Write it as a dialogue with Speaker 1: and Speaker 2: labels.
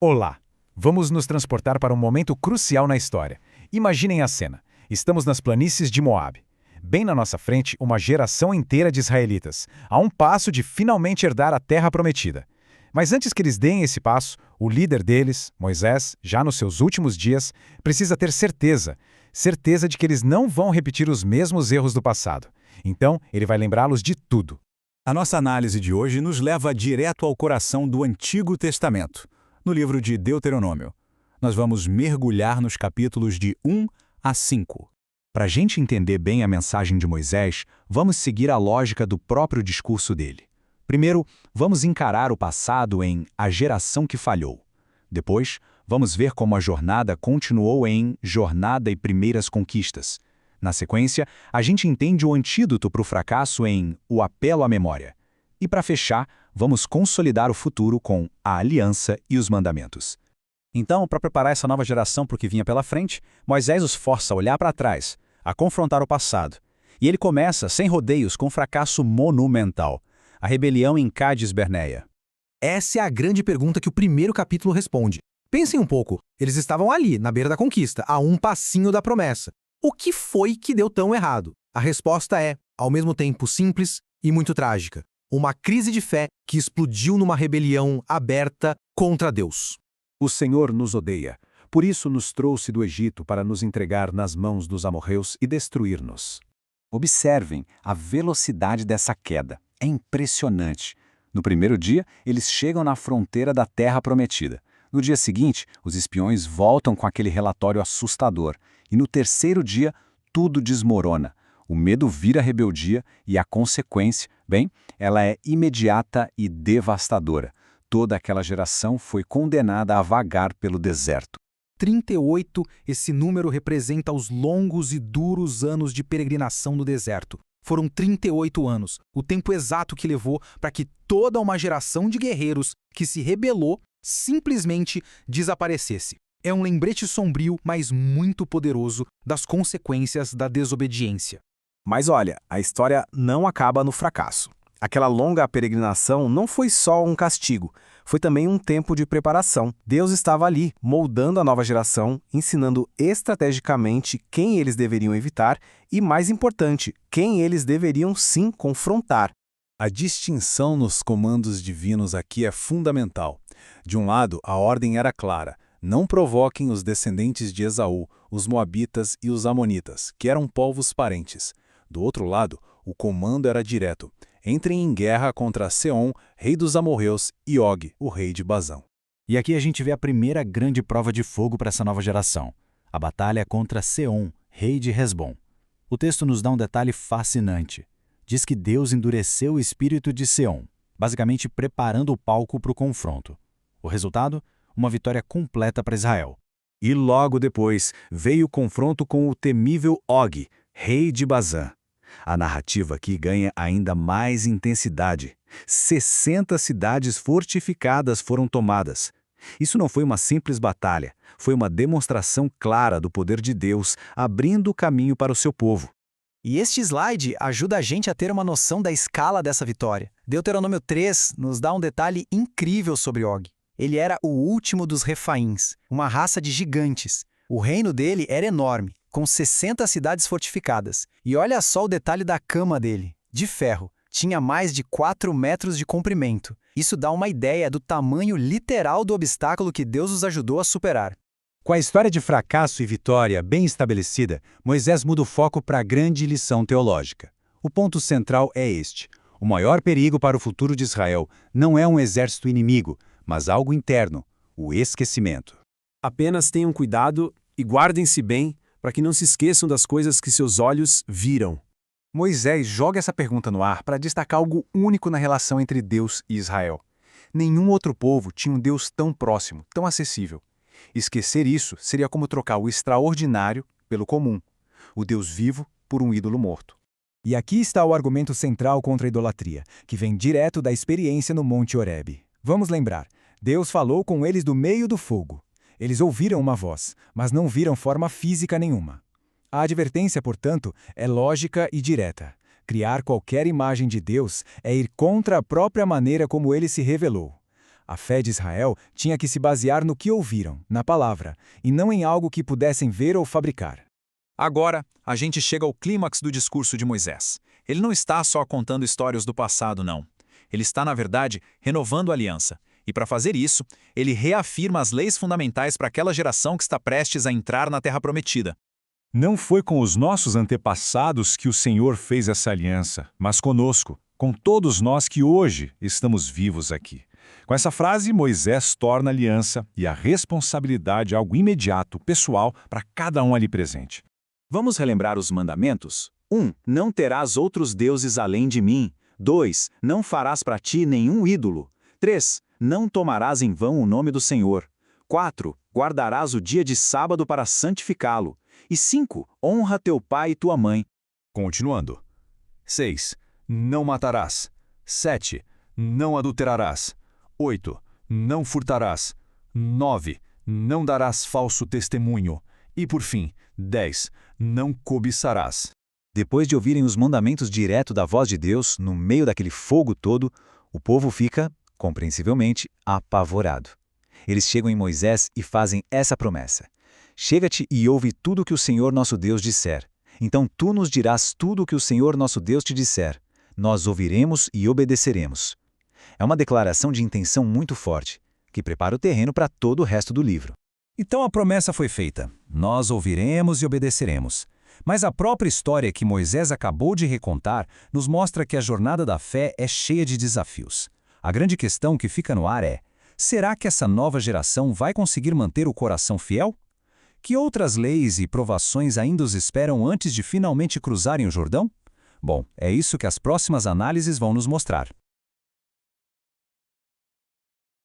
Speaker 1: Olá! Vamos nos transportar para um momento crucial na história. Imaginem a cena. Estamos nas planícies de Moabe. Bem na nossa frente, uma geração inteira de israelitas, a um passo de finalmente herdar a terra prometida. Mas antes que eles deem esse passo, o líder deles, Moisés, já nos seus últimos dias, precisa ter certeza de que eles não vão repetir os mesmos erros do passado. Então, ele vai lembrá-los de tudo.
Speaker 2: A nossa análise de hoje nos leva direto ao coração do Antigo Testamento, no livro de Deuteronômio. Nós vamos mergulhar nos capítulos de 1 a 5. Para a gente entender bem a mensagem de Moisés, vamos seguir a lógica do próprio discurso dele. Primeiro, vamos encarar o passado em A Geração que Falhou. Depois, vamos ver como a jornada continuou em Jornada e Primeiras Conquistas. Na sequência, a gente entende o antídoto para o fracasso em O Apelo à Memória. E para fechar, vamos consolidar o futuro com a Aliança e os Mandamentos. Então, para preparar essa nova geração para o que vinha pela frente, Moisés os força a olhar para trás, a confrontar o passado. E ele começa, sem rodeios, com um fracasso monumental: a rebelião em Cádiz-Berneia.
Speaker 3: Essa é a grande pergunta que o primeiro capítulo responde. Pensem um pouco, eles estavam ali, na beira da conquista, a um passinho da promessa. O que foi que deu tão errado? A resposta é, ao mesmo tempo simples e muito trágica. Uma crise de fé que explodiu numa rebelião aberta contra Deus.
Speaker 4: O Senhor nos odeia, por isso nos trouxe do Egito para nos entregar nas mãos dos amorreus e destruir-nos.
Speaker 5: Observem a velocidade dessa queda. É impressionante. No primeiro dia, eles chegam na fronteira da Terra Prometida. No dia seguinte, os espiões voltam com aquele relatório assustador. E no terceiro dia, tudo desmorona. O medo vira rebeldia e a consequência, bem, ela é imediata e devastadora. Toda aquela geração foi condenada a vagar pelo deserto.
Speaker 3: 38, esse número representa os longos e duros anos de peregrinação no deserto. Foram 38 anos, o tempo exato que levou para que toda uma geração de guerreiros que se rebelou simplesmente desaparecesse. É um lembrete sombrio, mas muito poderoso, das consequências da desobediência.
Speaker 4: Mas olha, a história não acaba no fracasso. Aquela longa peregrinação não foi só um castigo, foi também um tempo de preparação. Deus estava ali, moldando a nova geração, ensinando estrategicamente quem eles deveriam evitar e, mais importante, quem eles deveriam sim confrontar.
Speaker 2: A distinção nos comandos divinos aqui é fundamental. De um lado, a ordem era clara: não provoquem os descendentes de Esaú, os moabitas e os amonitas, que eram povos parentes. Do outro lado, o comando era direto: entrem em guerra contra Seom, rei dos amorreus, e Og, o rei de Bazã.
Speaker 6: E aqui a gente vê a primeira grande prova de fogo para essa nova geração: a batalha contra Seom, rei de Hesbom. O texto nos dá um detalhe fascinante. Diz que Deus endureceu o espírito de Seom, basicamente preparando o palco para o confronto. O resultado? Uma vitória completa para Israel.
Speaker 4: E logo depois veio o confronto com o temível Og, rei de Bazã. A narrativa aqui ganha ainda mais intensidade. 60 cidades fortificadas foram tomadas. Isso não foi uma simples batalha, foi uma demonstração clara do poder de Deus abrindo o caminho para o seu povo.
Speaker 3: E este slide ajuda a gente a ter uma noção da escala dessa vitória. Deuteronômio 3 nos dá um detalhe incrível sobre Og. Ele era o último dos Refaíns, uma raça de gigantes. O reino dele era enorme, com 60 cidades fortificadas. E olha só o detalhe da cama dele, de ferro. Tinha mais de 4 metros de comprimento. Isso dá uma ideia do tamanho literal do obstáculo que Deus os ajudou a superar.
Speaker 2: Com a história de fracasso e vitória bem estabelecida, Moisés muda o foco para a grande lição teológica. O ponto central é este: o maior perigo para o futuro de Israel não é um exército inimigo, mas algo interno, o esquecimento.
Speaker 4: Apenas tenham cuidado e guardem-se bem para que não se esqueçam das coisas que seus olhos viram.
Speaker 1: Moisés joga essa pergunta no ar para destacar algo único na relação entre Deus e Israel. Nenhum outro povo tinha um Deus tão próximo, tão acessível. Esquecer isso seria como trocar o extraordinário pelo comum, o Deus vivo por um ídolo morto.
Speaker 7: E aqui está o argumento central contra a idolatria, que vem direto da experiência no Monte Horebe. Vamos lembrar, Deus falou com eles do meio do fogo. Eles ouviram uma voz, mas não viram forma física nenhuma. A advertência, portanto, é lógica e direta. Criar qualquer imagem de Deus é ir contra a própria maneira como ele se revelou. A fé de Israel tinha que se basear no que ouviram, na palavra, e não em algo que pudessem ver ou fabricar.
Speaker 2: Agora, a gente chega ao clímax do discurso de Moisés. Ele não está só contando histórias do passado, não. Ele está, na verdade, renovando a aliança. E para fazer isso, ele reafirma as leis fundamentais para aquela geração que está prestes a entrar na Terra Prometida.
Speaker 4: Não foi com os nossos antepassados que o Senhor fez essa aliança, mas conosco, com todos nós que hoje estamos vivos aqui. Com essa frase, Moisés torna a aliança e a responsabilidade algo imediato, pessoal, para cada um ali presente.
Speaker 5: Vamos relembrar os mandamentos? 1. Não terás outros deuses além de mim. 2. Não farás para ti nenhum ídolo. 3. Não tomarás em vão o nome do Senhor. 4. Guardarás o dia de sábado para santificá-lo. E 5. Honra teu pai e tua mãe.
Speaker 4: Continuando. 6. Não matarás. 7. Não adulterarás. 8. Não furtarás. 9. Não darás falso testemunho. E por fim, 10. Não cobiçarás.
Speaker 5: Depois de ouvirem os mandamentos direto da voz de Deus, no meio daquele fogo todo, o povo fica, compreensivelmente, apavorado. Eles chegam em Moisés e fazem essa promessa: Chega-te e ouve tudo o que o Senhor nosso Deus disser. Então tu nos dirás tudo o que o Senhor nosso Deus te disser. Nós ouviremos e obedeceremos. É uma declaração de intenção muito forte, que prepara o terreno para todo o resto do livro.
Speaker 6: Então a promessa foi feita. Nós ouviremos e obedeceremos. Mas a própria história que Moisés acabou de recontar nos mostra que a jornada da fé é cheia de desafios. A grande questão que fica no ar é: será que essa nova geração vai conseguir manter o coração fiel? Que outras leis e provações ainda os esperam antes de finalmente cruzarem o Jordão? Bom, é isso que as próximas análises vão nos mostrar.